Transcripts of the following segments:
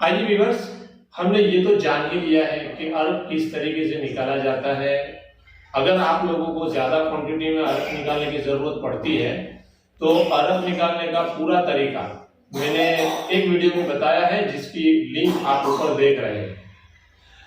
आइए व्यूअर्स, हमने ये तो जान ही लिया है कि अर्क किस तरीके से निकाला जाता है। अगर आप लोगों को ज्यादा क्वांटिटी में अर्क निकालने की जरूरत पड़ती है तो अर्क निकालने का पूरा तरीका मैंने एक वीडियो में बताया है, जिसकी लिंक आप ऊपर देख रहे हैं।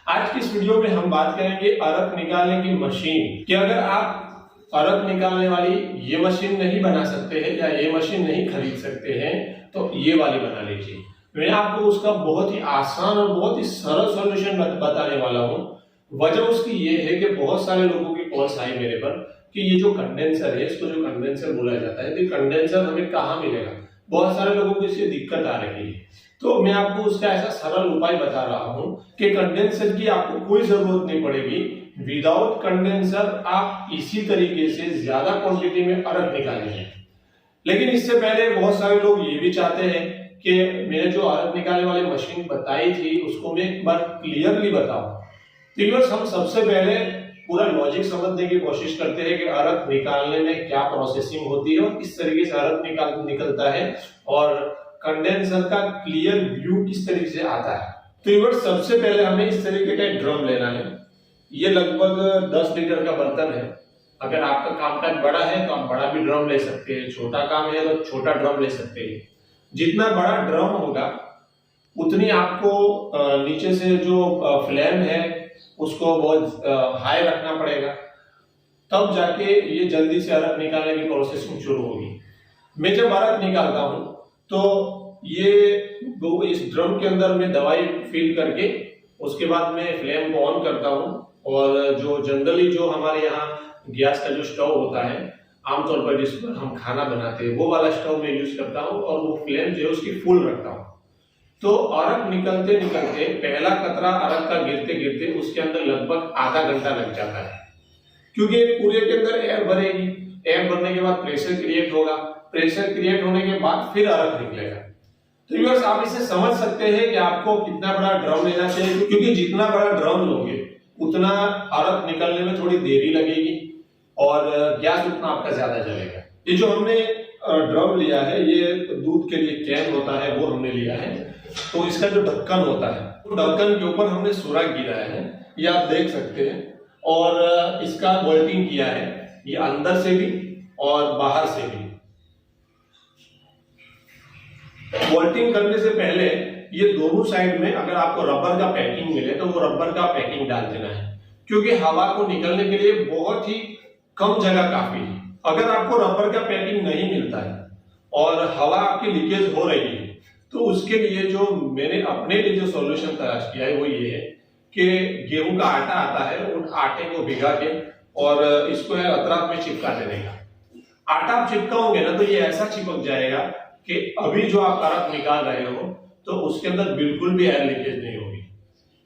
आज की इस वीडियो में हम बात करेंगे अर्क निकालने की मशीन कि अगर आप अर्क निकालने वाली ये मशीन नहीं बना सकते हैं या ये मशीन नहीं खरीद सकते हैं तो ये वाली बना लीजिए। मैं आपको उसका बहुत ही आसान और बहुत ही सरल सॉल्यूशन बताने वाला हूँ। वजह उसकी ये है कि बहुत सारे लोगों की कॉल्स आई मेरे पर कि ये जो कंडेंसर है, इसको जो कंडेंसर बोला जाता है, तो कंडेंसर हमें कहाँ मिलेगा। बहुत सारे लोगों को इससे दिक्कत आ रही है, तो मैं आपको उसका ऐसा सरल उपाय बता रहा हूँ कि कंडेंसर की आपको कोई जरूरत नहीं पड़ेगी। विदाउट कंडेंसर आप इसी तरीके से ज्यादा क्वांटिटी में अर्क निकालेंगे। लेकिन इससे पहले बहुत सारे लोग ये भी चाहते हैं कि मैंने जो अर्क निकालने वाली मशीन बताई थी उसको मैं एक बार क्लियरली बताऊं। तो हम सबसे पहले पूरा लॉजिक समझने की कोशिश करते हैं कि अर्क निकालने में क्या प्रोसेसिंग होती है और किस तरीके से अर्क निकलता है और कंडेंसर का क्लियर व्यू किस तरीके से आता है। तो सबसे पहले हमें इस तरीके का एक ड्रम लेना है। ये लगभग 10 लीटर का बर्तन है। अगर आपका कामकाज बड़ा है तो आप बड़ा भी ड्रम ले सकते हैं, छोटा काम है तो छोटा ड्रम ले सकते हैं। जितना बड़ा ड्रम होगा उतनी आपको नीचे से जो फ्लेम है उसको बहुत हाई रखना पड़ेगा, तब जाके ये जल्दी से अर्क निकालने की प्रोसेसिंग शुरू होगी। मैं जब अर्क निकालता हूं तो ये इस ड्रम के अंदर मैं दवाई फिल करके उसके बाद मैं फ्लेम को ऑन करता हूं और जो जनरली जो हमारे यहाँ गैस का जो स्टोव होता है, आमतौर पर जिस पर हम खाना बनाते हैं, वो वाला स्टोव मैं यूज करता हूं और वो फ्लेम जो है उसकी फुल रखता हूं। तो अर्क निकलते निकलते पहला कतरा अर्क का गिरते गिरते उसके अंदर लगभग आधा घंटा लग जाता है, क्योंकि पूरे के अंदर एयर भरेगी। एयर भरने के बाद प्रेशर क्रिएट होगा, प्रेशर क्रिएट होने के बाद फिर अर्क निकलेगा। तो व्यूअर्स, आप इसे समझ सकते हैं कि आपको कितना बड़ा ड्रम लेना चाहिए, क्योंकि जितना बड़ा ड्रम लोगे उतना अर्क निकलने में थोड़ी देरी लगेगी और गैस उतना आपका ज्यादा जलेगा। ये जो हमने ड्रम लिया है, ये दूध के लिए कैन होता है, वो हमने लिया है। तो इसका जो ढक्कन होता है, तो ढक्कन के ऊपर हमने सुराख गिराया है, ये आप देख सकते हैं। और इसका बोल्टिंग किया है, ये अंदर से भी और बाहर से भी। बोल्टिंग करने से पहले ये दोनों साइड में अगर आपको रबर का पैकिंग मिले तो वो रबर का पैकिंग डाल देना है, क्योंकि हवा को निकलने के लिए बहुत ही कम जगह काफी है। अगर आपको रबर का पैकिंग नहीं मिलता है और हवा आपकी लीकेज हो रही है तो उसके लिए जो मैंने अपने लिए जो सॉल्यूशन तलाश किया है वो ये है कि गेहूं का आटा आता है, उन आटे को भिगा के और इसको है अतराफ में चिपका देने का। आटा आप चिपकाओगे ना तो ये ऐसा चिपक जाएगा कि अभी जो आप अर्क निकाल रहे हो तो उसके अंदर बिल्कुल भी एयर लीकेज नहीं होगी।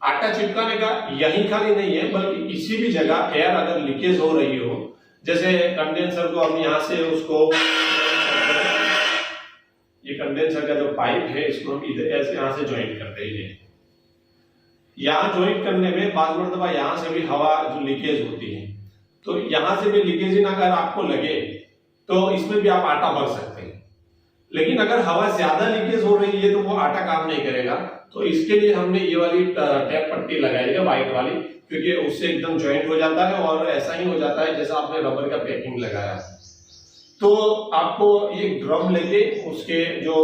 आटा चिपकाने का यही खाली नहीं है, बल्कि किसी भी जगह एयर अगर लीकेज हो रही हो, जैसे कंडेंसर को हम यहाँ से उसको, ये कंडेंसर का जो पाइप है इसको हम इधर ऐसे यहाँ से ज्वाइन करते हैं। यहाँ ज्वाइन करने में बार मरतबा यहाँ से भी हवा जो लीकेज होती है, तो यहाँ से भी लीकेज अगर आपको लगे तो इसमें भी आप आटा भर सकते हैं। लेकिन अगर हवा ज्यादा लीकेज हो रही है तो वो आटा काम नहीं करेगा। तो इसके लिए हमने ये वाली टैप पट्टी लगाई है, व्हाइट वाली, क्योंकि उससे एकदम ज्वाइंट हो जाता है और ऐसा ही हो जाता है जैसा आपने रबर का पैकिंग लगाया। तो आपको ये ड्रम लेके उसके जो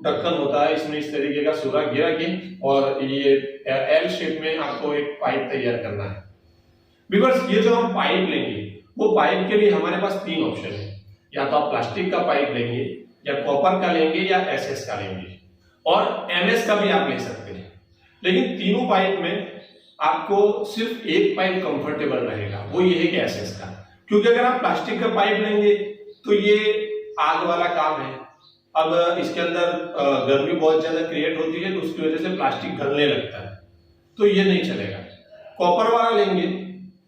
ढक्कन होता है इसमें इस तरीके का सुराख गिरा के और ये एल शेप में आपको एक पाइप तैयार करना है। व्यूअर्स, ये जो हम पाइप लेंगे वो पाइप के लिए हमारे पास 3 ऑप्शन है। या तो आप प्लास्टिक का पाइप लेंगे, या कॉपर का लेंगे, या एसएस का लेंगे, और एमएस का भी आप ले सकते हैं। लेकिन तीनों पाइप में आपको सिर्फ एक पाइप कंफर्टेबल रहेगा, वो ये है कि एसएस का। क्योंकि अगर आप प्लास्टिक का पाइप लेंगे तो ये आग वाला काम है। अब इसके अंदर गर्मी बहुत ज्यादा क्रिएट होती है तो उसकी वजह से प्लास्टिक गलने लगता है, तो ये नहीं चलेगा। कॉपर वाला लेंगे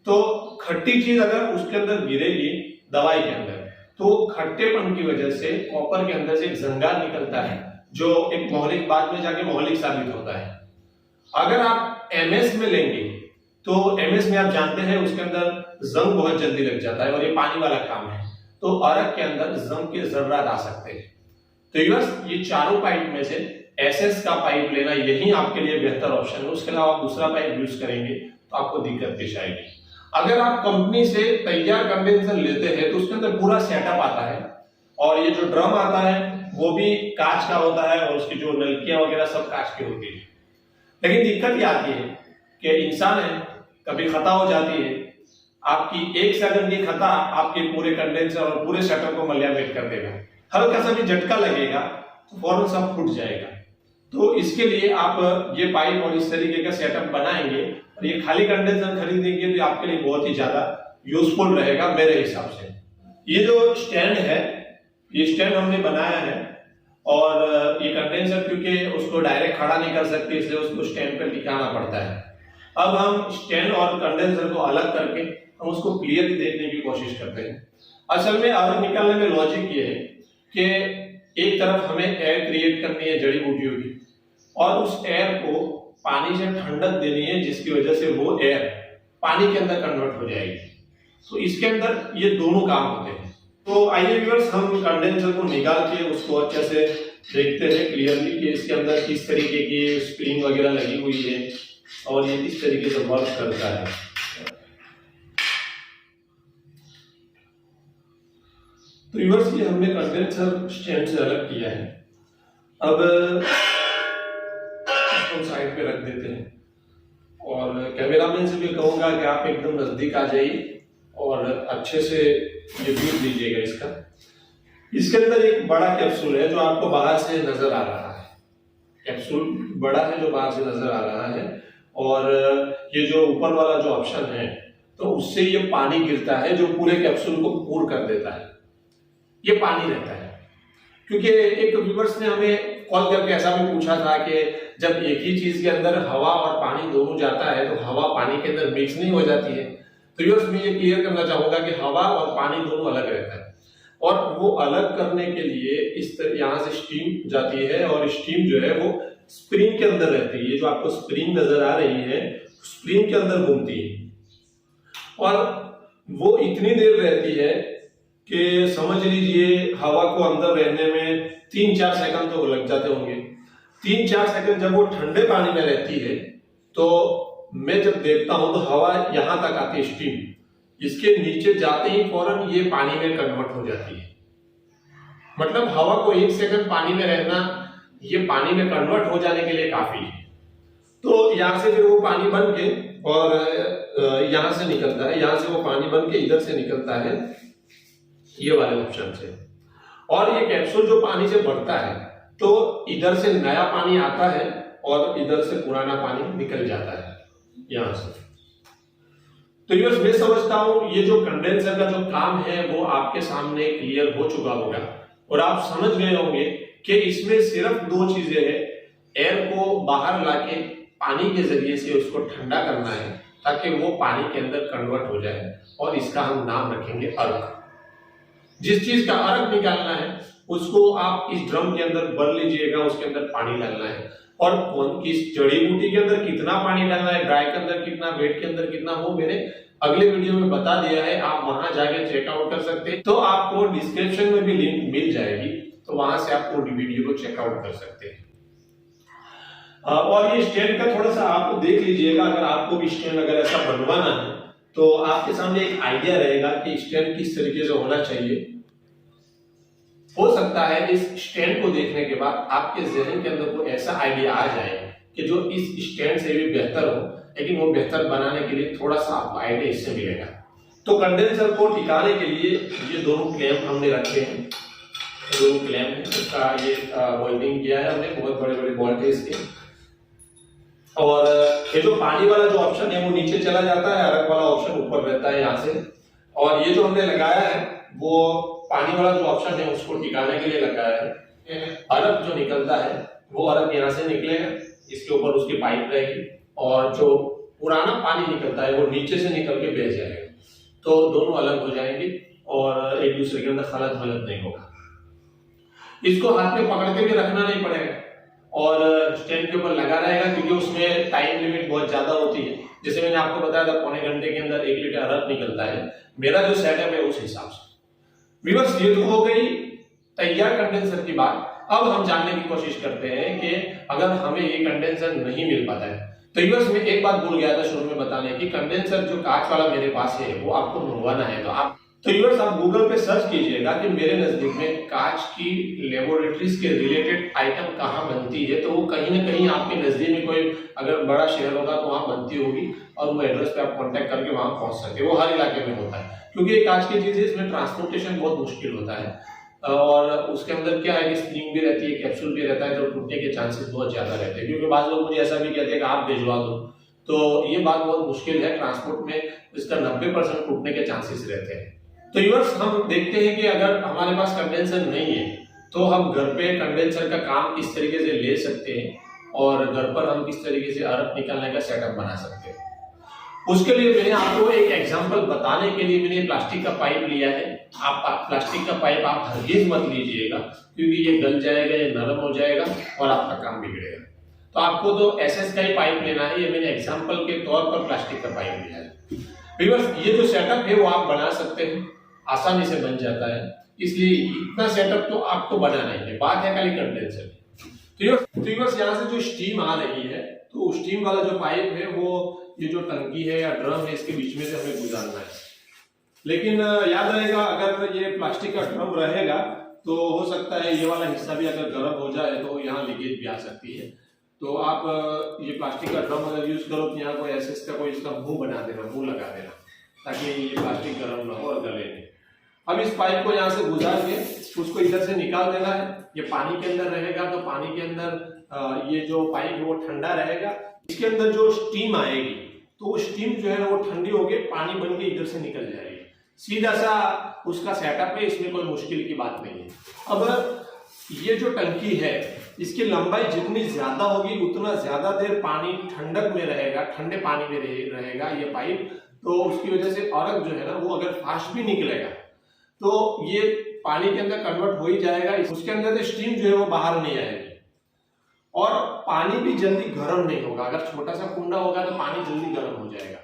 तो खट्टी चीज अगर उसके अंदर गिरेगी दवाई के अंदर, तो खट्टेपन की वजह से कॉपर के अंदर से एक जंगार निकलता है जो एक मोहलिक, बाद में जाके मोहलिक साबित होता है। अगर आप एमएस में लेंगे तो एमएस में आप जानते हैं उसके अंदर जंग बहुत जल्दी लग जाता है और ये पानी वाला काम है, तो अर्क के अंदर जंग के जर्रात आ सकते हैं। तो व्यूअर्स, ये चारों पाइप में से एसएस का पाइप लेना यही आपके लिए बेहतर ऑप्शन है। उसके अलावा आप दूसरा पाइप यूज करेंगे तो आपको दिक्कत पेश आएगी। अगर आप कंपनी से तैयार कंडेंसर लेते हैं तो उसके अंदर पूरा सेटअप आता है और ये जो ड्रम आता है वो भी कांच का होता है और उसकी जो नलकियां वगैरह सब कांच की होती है। लेकिन दिक्कत ये आती है कि इंसान है, कभी खता हो जाती है, आपकी 1 सेकंड की खता आपके पूरे कंडेंसर और पूरे सेटअप को मल्यामित कर देगा। हल्का सा भी झटका लगेगा तो फौरन सब फूट जाएगा। तो इसके लिए आप ये पाइप और इस तरीके का सेटअप बनाएंगे और ये खाली कंडेंसर खरीदेंगे तो आपके लिए बहुत ही ज्यादा यूजफुल रहेगा मेरे हिसाब से। ये जो स्टैंड है, ये स्टैंड हमने बनाया है और ये कंडेंसर क्योंकि उसको डायरेक्ट खड़ा नहीं कर सकते इसलिए उसको स्टैंड पर टिकाना पड़ता है। अब हम स्टैंड और कंडेंसर को अलग करके हम उसको क्लियरली देखने की कोशिश करते हैं। असल में अर्थ निकालने में लॉजिक ये है कि एक तरफ हमें एयर क्रिएट करनी है जड़ी बूटियों की और उस एयर को पानी से ठंडक देनी है जिसकी वजह से वो एयर पानी के अंदर कन्वर्ट हो जाएगी। तो इसके अंदर ये दोनों काम होते हैं। तो आइए व्यूअर्स, हम कंडेंसर को निकाल के उसको अच्छे से देखते हैं क्लियरली कि इसके अंदर किस तरीके की स्प्रिंग वगैरह लगी हुई है और ये किस तरीके से वर्क करता है। तो व्यूअर्स, ये हमने कंडेंसर स्टैंड से अलग किया है। अब इसको साइड पे रख देते हैं और कैमरामैन से भी कहूंगा कि आप एकदम नजदीक आ जाइए और अच्छे से ये व्यू लीजिएगा इसका। इसके अंदर एक बड़ा कैप्सूल है जो आपको बाहर से नजर आ रहा है। कैप्सूल बड़ा है जो बाहर से नजर आ रहा है और ये जो ऊपर वाला जो ऑप्शन है तो उससे ये पानी गिरता है जो पूरे कैप्सूल को पूर कर देता है। ये पानी रहता है क्योंकि एक व्यूअर्स ने हमें कॉल करके ऐसा भी पूछा था कि जब एक ही चीज के अंदर हवा और पानी दोनों जाता है तो हवा पानी के अंदर मिक्स नहीं हो जाती है। तो व्यूअर्स, मैं ये क्लियर करना चाहूंगा कि हवा और पानी दोनों अलग रहता है और वो अलग करने के लिए इस तरह यहाँ से स्टीम जाती है और स्टीम जो है वो स्प्रिंग के अंदर रहती है। ये जो आपको स्प्रिंग नजर आ रही है स्प्रिंग के अंदर घूमती है और वो इतनी देर रहती है कि समझ लीजिए हवा को अंदर रहने में 3-4 सेकंड तो लग जाते होंगे। 3-4 सेकंड जब वो ठंडे पानी में रहती है तो मैं जब देखता हूं तो हवा यहां तक आती है स्टीम, इसके नीचे जाते ही फौरन ये पानी में कन्वर्ट हो जाती है। मतलब हवा को 1 सेकंड पानी में रहना ये पानी में कन्वर्ट हो जाने के लिए काफी है। तो यहां से फिर वो पानी बन के और यहां से निकलता है, यहां से वो पानी बन के इधर से निकलता है ये वाले ऑप्शन से। और ये कैप्सूल जो पानी से भरता है तो इधर से नया पानी आता है और इधर से पुराना पानी निकल जाता है यहां से। तो ये मैं समझता हूं ये जो कंडेंसर का जो काम है वो आपके सामने क्लियर हो चुका होगा और आप समझ गए होंगे कि इसमें सिर्फ 2 चीजें हैं। एयर को बाहर लाके पानी के जरिए से उसको ठंडा करना है ताकि वो पानी के अंदर कन्वर्ट हो जाए और इसका हम नाम रखेंगे अर्क। जिस चीज का अर्क निकालना है उसको आप इस ड्रम के अंदर भर लीजिएगा, उसके अंदर पानी डालना है और किस जड़ी बूटी के अंदर कितना पानी डालना है, ड्राई के अंदर कितना, वेट के अंदर कितना, वो मैंने अगले वीडियो में बता दिया है। आप वहां जाके चेकआउट कर सकते हैं। तो आपको डिस्क्रिप्शन में भी लिंक मिल जाएगी तो वहां से आप पूरी वीडियो को चेकआउट कर सकते हैं। और ये स्टैंड का थोड़ा सा आप देख लीजिएगा, अगर आपको भी स्टैंड अगर ऐसा बनवाना है तो आपके सामने एक आइडिया रहेगा कि स्टैंड किस तरीके से होना चाहिए। हो सकता है इस स्टैंड को देखने के बाद आपके जहन के अंदर कोई ऐसा आइडिया आ जाए कि जो इस स्टैंड से भी बेहतर हो, लेकिन वो बेहतर बनाने के लिए थोड़ा सा आपको आइडिया इससे मिलेगा। तो कंडेंसर को टिकाने के लिए ये दोनों क्लैंप हमने रखे हैं, दोनों क्लैंप है इसका ये वेल्डिंग किया है हमने बहुत बड़े बड़े बोल्ट के। और ये जो पानी वाला जो ऑप्शन है वो नीचे चला जाता है, अर्क वाला ऑप्शन ऊपर रहता है यहाँ से। और ये जो हमने लगाया है वो पानी वाला जो ऑप्शन है उसको टिकाने के लिए लगाया है। अर्क जो निकलता है वो अर्क यहाँ से निकलेगा, इसके ऊपर उसकी पाइप रहेगी और जो पुराना पानी निकलता है वो नीचे से निकल के बह जाएगा। तो दोनों अलग हो जाएंगे और एक दूसरे के अंदर खलत मलत नहीं होगा। इसको हाथ में पकड़ के भी रखना नहीं पड़ेगा और स्टैंड के ऊपर लगा रहेगा क्योंकि उसमें टाइम लिमिट बहुत ज्यादा होती है। जैसे मैंने आपको बताया था 1.25 घंटे के अंदर 1 लीटर अर्क निकलता है। मेरा जो सेटअप है उस हिसाब से। व्यूअर्स, ये तो हो गई तैयार कंडेंसर की बात। अब हम जानने की कोशिश करते हैं कि अगर हमें ये कंडेंसर नहीं मिल पाता है, तो यूएस में एक बात भूल गया था शुरू में बताने की, कंडेंसर जो कांच वाला मेरे पास है वो आपको मंगवाना है। तो यूएस आप गूगल पे सर्च कीजिएगा कि मेरे नजदीक में कांच की लेबोरेटरीज के रिलेटेड आइटम कहाँ बनती है, तो वो कहीं ना कहीं आपके नजदीक में कोई अगर बड़ा शहर होगा तो वहां बनती होगी, और वो एड्रेस पे आप कांटेक्ट करके वहां पहुंच सकते हैं। वो हर इलाके में होता है, क्योंकि ये कांच की चीज है, इसमें ट्रांसपोर्टेशन बहुत मुश्किल होता है, और उसके अंदर क्या है कि स्प्रिंग भी रहती है, कैप्सूल भी रहता है, तो टूटने के चांसेस बहुत ज्यादा रहते हैं। क्योंकि बाद लोग मुझे ऐसा भी कहते हैं कि आप भिजवा दो, तो ये बात बहुत मुश्किल है, ट्रांसपोर्ट में इसका 90% टूटने के चांसेस रहते हैं। तो यूर्स हम देखते हैं कि अगर हमारे पास कंडेंसर नहीं है तो हम घर पे कंडेंसर का काम किस तरीके से ले सकते हैं, और घर पर हम किस तरीके से अर्क निकालने का सेटअप बना सकते हैं। उसके लिए मैंने आपको एक एग्जांपल बताने के लिए मैंने प्लास्टिक का पाइप लिया है। आप प्लास्टिक का पाइप आप हरगिज मत लीजिएगा, क्योंकि ये गल जाएगा, ये नरम हो जाएगा और आपका काम बिगड़ेगा। तो आपको तो एसएस का ही पाइप लेना है। ये मैंने एग्जांपल के तौर पर प्लास्टिक का पाइप लिया है। व्यूअर्स, ये जो सेटअप है वो आप बना सकते हैं, आसानी से बन जाता है, इसलिए इतना सेटअप तो आपको बनाना ही है, बात है खाली कंडेंसर। तो व्यूअर्स, यहाँ से जो स्टीम आ रही है, तो स्टीम वाला जो पाइप है वो ये जो टंकी है या ड्रम है इसके बीच में से हमें गुजारना है। लेकिन याद रहेगा, अगर ये प्लास्टिक का ड्रम रहेगा तो हो सकता है ये वाला हिस्सा भी अगर गर्म हो जाए तो यहाँ लीकेज भी आ सकती है। तो आप ये प्लास्टिक का ड्रम अगर यूज करो तो यहाँ कोई एसएस का कोई इसका मुंह बना देना, मुंह लगा देना, ताकि ये प्लास्टिक गर्म ना हो और गले नहीं। अब इस पाइप को यहाँ से गुजार के उसको इधर से निकाल देना है। ये पानी के अंदर रहेगा, तो पानी के अंदर ये जो पाइप है वो ठंडा रहेगा। इसके अंदर जो स्टीम आएगी तो वो स्टीम जो है वो ठंडी होके पानी बन के इधर से निकल जाएगी। सीधा सा उसका सेटअप है, इसमें कोई मुश्किल की बात नहीं है। अब ये जो टंकी है इसकी लंबाई जितनी ज्यादा होगी उतना ज्यादा देर पानी ठंडक में रहेगा, ठंडे पानी में रहेगा ये पाइप। तो उसकी वजह से अर्क जो है ना वो अगर फास्ट भी निकलेगा तो ये पानी के अंदर कन्वर्ट हो ही जाएगा, उसके अंदर से स्टीम जो है वो बाहर नहीं आएगी, और पानी भी जल्दी गर्म नहीं होगा। अगर छोटा सा कुंडा होगा तो पानी जल्दी गर्म हो जाएगा।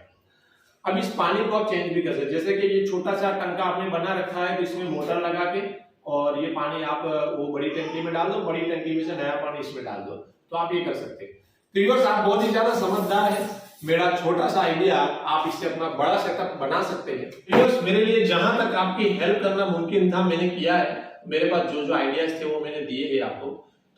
अब इस पानी को आप चेंज भी कर सकते हैं, जैसे कि ये छोटा सा टंका आपने बना रखा है तो इसमें मोटर लगा के और ये पानी आप वो बड़ी टंकी में डाल दो, बड़ी टंकी में से नया पानी इसमें डाल दो, तो आप ये कर सकते हैं। तो व्यूअर्स, आप बहुत ही ज्यादा समझदार है। मेरा छोटा सा आइडिया आप इससे अपना बड़ा सेटअप बना सकते हैं। व्यूअर्स, मेरे लिए जहां तक आपकी हेल्प करना मुमकिन था मैंने किया है। मेरे पास जो जो आइडियाज थे वो मैंने दिए हैं आपको।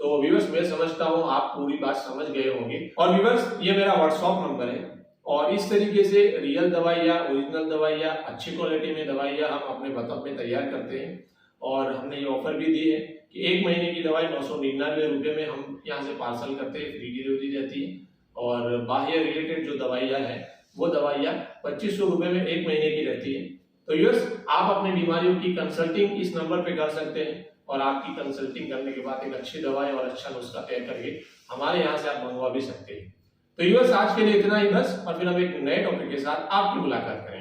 तो व्यूअर्स, मैं समझता हूँ आप पूरी बात समझ गए होंगे। और व्यूअर्स, ये मेरा व्हाट्सएप नंबर है, और इस तरीके से रियल दवाइयाँ, ओरिजिनल दवाइयाँ, अच्छी क्वालिटी में दवाइयाँ हम अपने वतन में तैयार करते हैं। और हमने ये ऑफर भी दी है कि 1 महीने की दवाई 999 रुपये में हम यहाँ से पार्सल करते हैं, फ्री डिलीवरी रहती है। और बाह्य रिलेटेड जो दवाइयाँ हैं वो दवाइयाँ 2500 रुपये में 1 महीने की रहती है। तो यस, आप अपनी बीमारियों की कंसल्टिंग इस नंबर पे कर सकते हैं, और आपकी कंसल्टिंग करने के बाद एक अच्छी दवाई और अच्छा नुस्खा तय करके हमारे यहाँ से आप मंगवा भी सकते हैं। तो यस, आज के लिए इतना ही बस, और फिर हम एक नए टॉपिक के साथ आपकी मुलाकात करें।